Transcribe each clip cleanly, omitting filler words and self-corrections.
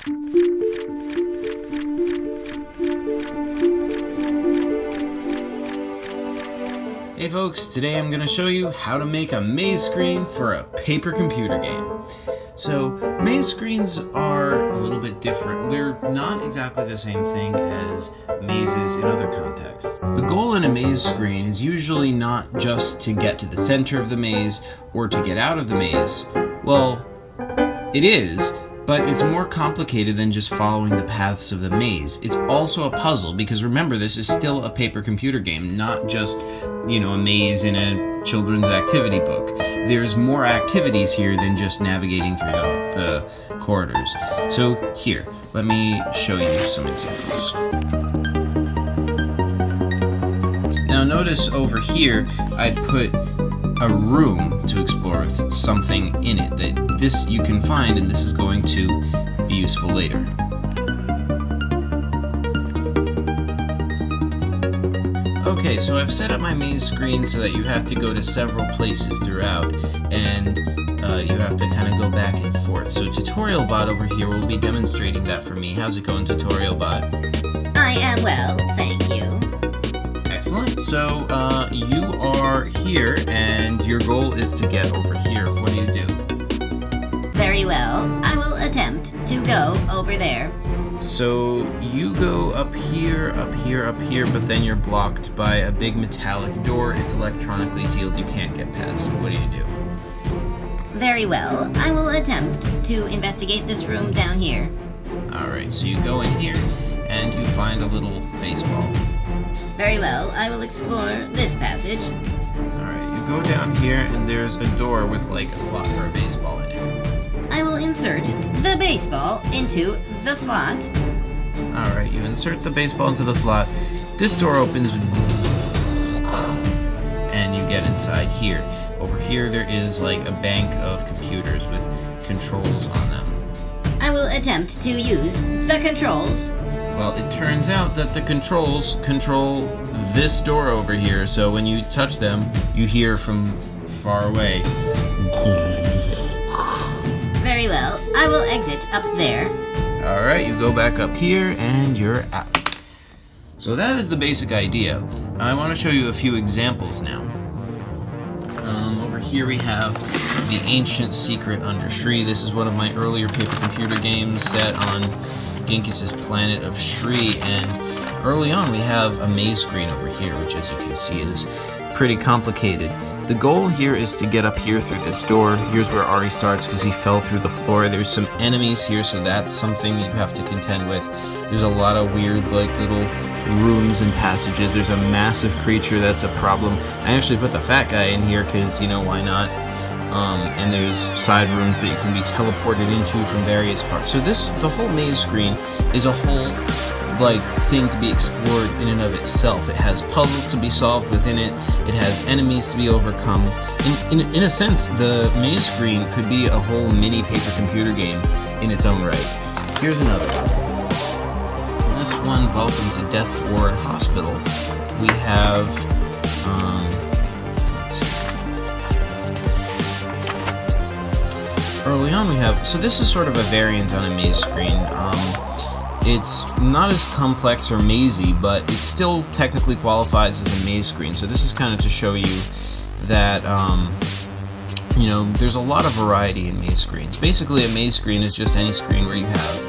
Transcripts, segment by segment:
Hey folks, today I'm going to show you how to make a maze screen for a paper computer game. So, maze screens are a little bit different. They're not exactly the same thing as mazes in other contexts. The goal in a maze screen is usually not just to get to the center of the maze or to get out of the maze. Well, it is, but it's more complicated than just following the paths of the maze. It's also a puzzle, because remember, this is still a paper computer game, not just, a maze in a children's activity book. There's more activities here than just navigating through the corridors. So here, let me show you some examples. Now notice over here, I put a room to explore with something in it that this you can find, and this is going to be useful later. Okay, so I've set up my maze screen so that you have to go to several places throughout, and you have to kind of go back and forth. So TutorialBot over here will be demonstrating that for me. How's it going, TutorialBot? I am well, thank you. Excellent. So you are here, and your goal is to get over here. What do you do? Very well. I will attempt to go over there. So you go up here, but then you're blocked by a big metallic door. It's electronically sealed. You can't get past. What do you do? Very well. I will attempt to investigate this room down here. Alright, so you go in here, and you find a little baseball. Very well. I will explore this passage. Alright, you go down here, and there's a door with like a slot for a baseball in it. I will insert the baseball into the slot. Alright, you insert the baseball into the slot. This door opens, and you get inside here. Over here there is like a bank of computers with controls on them. I will attempt to use the controls. Well, it turns out that the controls control this door over here, so when you touch them, you hear from far away. Very well. I will exit up there. Alright, you go back up here, and you're out. So that is the basic idea. I want to show you a few examples now. Over here we have The Ancient Secret Under Shri. This is one of my earlier paper computer games set on Ginkis's planet of Shri, and early on we have a maze screen over here, which as you can see is pretty complicated. The goal here is to get up here through this door. Here's where Ari starts because he fell through the floor. There's some enemies here, so that's something you have to contend with. There's a lot of weird like little rooms and passages. There's a massive creature that's a problem. I actually put the fat guy in here because, why not? And there's side rooms that you can be teleported into from various parts. So the whole maze screen is a whole thing to be explored in and of itself. It has puzzles to be solved within it. It has enemies to be overcome. In a sense, the maze screen could be a whole mini paper computer game in its own right. Here's another one. This one, Welcome to Death Ward Hospital. We have, let's see. Early on we have, so this is sort of a variant on a maze screen. It's not as complex or mazy, but it still technically qualifies as a maze screen. So this is kind of to show you that, there's a lot of variety in maze screens. Basically, a maze screen is just any screen where you have,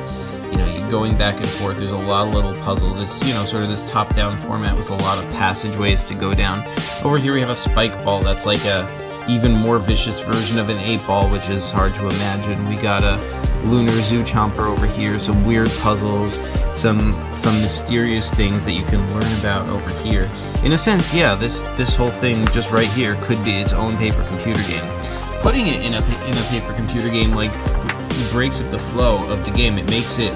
you're going back and forth. There's a lot of little puzzles. It's, sort of this top-down format with a lot of passageways to go down. Over here we have a spike ball that's like a even more vicious version of an 8-ball, which is hard to imagine. We got a lunar zoo chomper over here, some weird puzzles, some mysterious things that you can learn about over here. In a sense, yeah, this whole thing just right here could be its own paper computer game. Putting it in a paper computer game breaks up the flow of the game. It makes it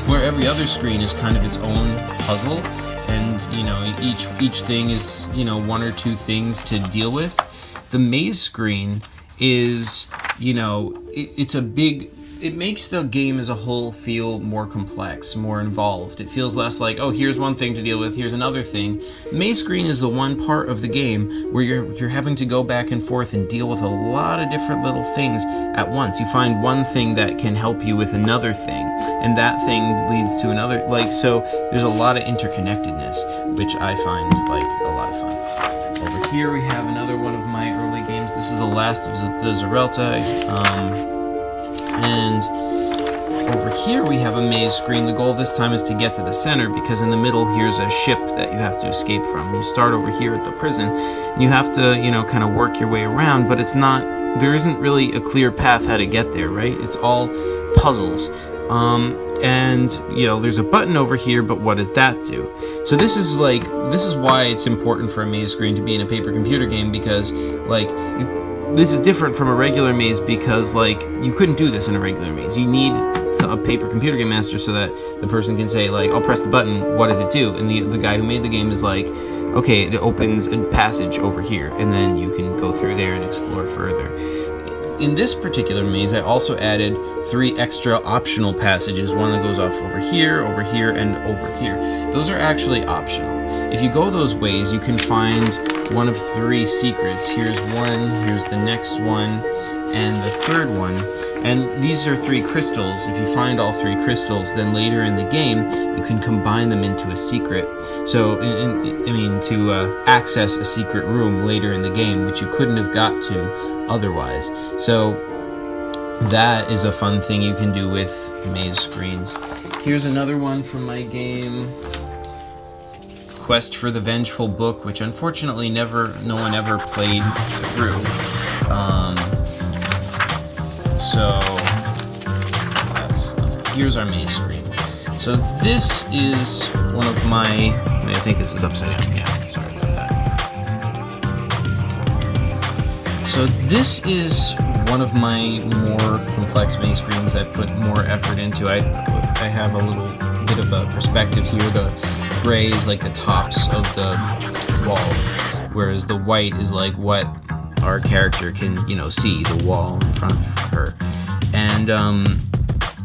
where every other screen is kind of its own puzzle, and each thing is one or two things to deal with. The maze screen is it's a big it makes the game as a whole feel more complex, more involved. It feels less like, oh, here's one thing to deal with, here's another thing. Maze screen is the one part of the game where you're having to go back and forth and deal with a lot of different little things at once. You find one thing that can help you with another thing, and that thing leads to another. So there's a lot of interconnectedness, which I find like a lot of fun. Over here we have another one of my early games. This is the last of the Zerelta. And over here we have a maze screen. The goal this time is to get to the center, because in the middle here's a ship that you have to escape from. You start over here at the prison, and you have to, kind of work your way around, but there isn't really a clear path how to get there, right? It's all puzzles. And there's a button over here, but what does that do? So this is why it's important for a maze screen to be in a paper computer game, because this is different from a regular maze, because you couldn't do this in a regular maze. You need a paper computer game master so that the person can say I'll press the button, what does it do? And the guy who made the game is okay, it opens a passage over here, and then you can go through there and explore further. In this particular maze, I also added 3 extra optional passages, one that goes off over here, and over here. Those are actually optional. If you go those ways, you can find one of 3 secrets. Here's one, here's the next one, and the third one. And these are 3 crystals. If you find all 3 crystals, then later in the game, you can combine them into a secret. So, to access a secret room later in the game, which you couldn't have got to otherwise. So, that is a fun thing you can do with maze screens. Here's another one from my game, Quest for the Vengeful Book, which unfortunately no one ever played through. Here's our maze screen. So this is one of my, I think this is upside down, yeah, sorry about that. So this is one of my more complex maze screens that put more effort into. I have a little bit of a perspective here. The gray is the tops of the wall, whereas the white is what our character can, see, the wall in front of her. And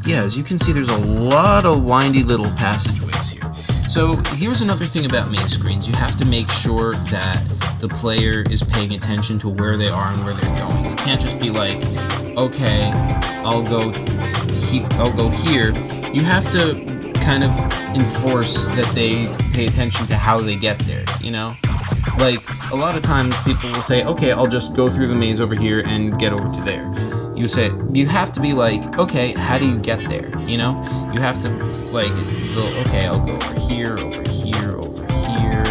as you can see, there's a lot of windy little passageways here. So here's another thing about maze screens. You have to make sure that the player is paying attention to where they are and where they're going. You can't just be okay, I'll go here. You have to kind of enforce that they pay attention to how they get there, a lot of times people will say, okay, I'll just go through the maze over here and get over to there. You have to be okay, how do you get there? You have to go, okay, I'll go over here, over here, over here.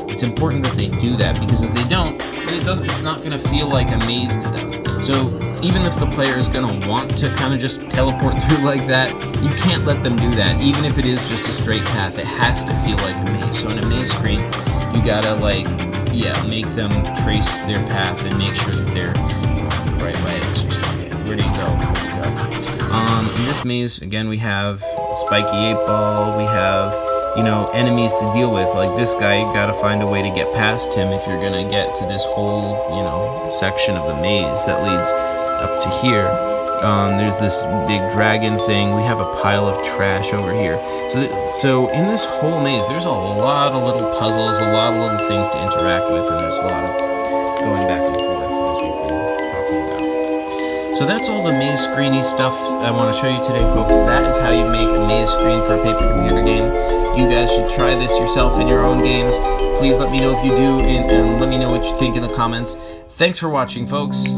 It's important that they do that, because if they don't, then it's not going to feel like a maze to them. So even if the player is going to want to kind of just teleport through like that, you can't let them do that. Even if it is just a straight path, it has to feel like a maze. So in a maze screen, you gotta make them trace their path and make sure that they're going the right way. Where do you go? In this maze, again, we have a spiky 8-ball, we have, enemies to deal with. This guy, you gotta find a way to get past him if you're gonna get to this whole, section of the maze that leads up to here. There's this big dragon thing. We have a pile of trash over here. So in this whole maze, there's a lot of little puzzles, a lot of little things to interact with, and there's a lot of going back and forth, as we've been talking about. So that's all the maze screeny stuff I want to show you today, folks. That is how you make a maze screen for a paper computer game. You guys should try this yourself in your own games. Please let me know if you do, and let me know what you think in the comments. Thanks for watching, folks.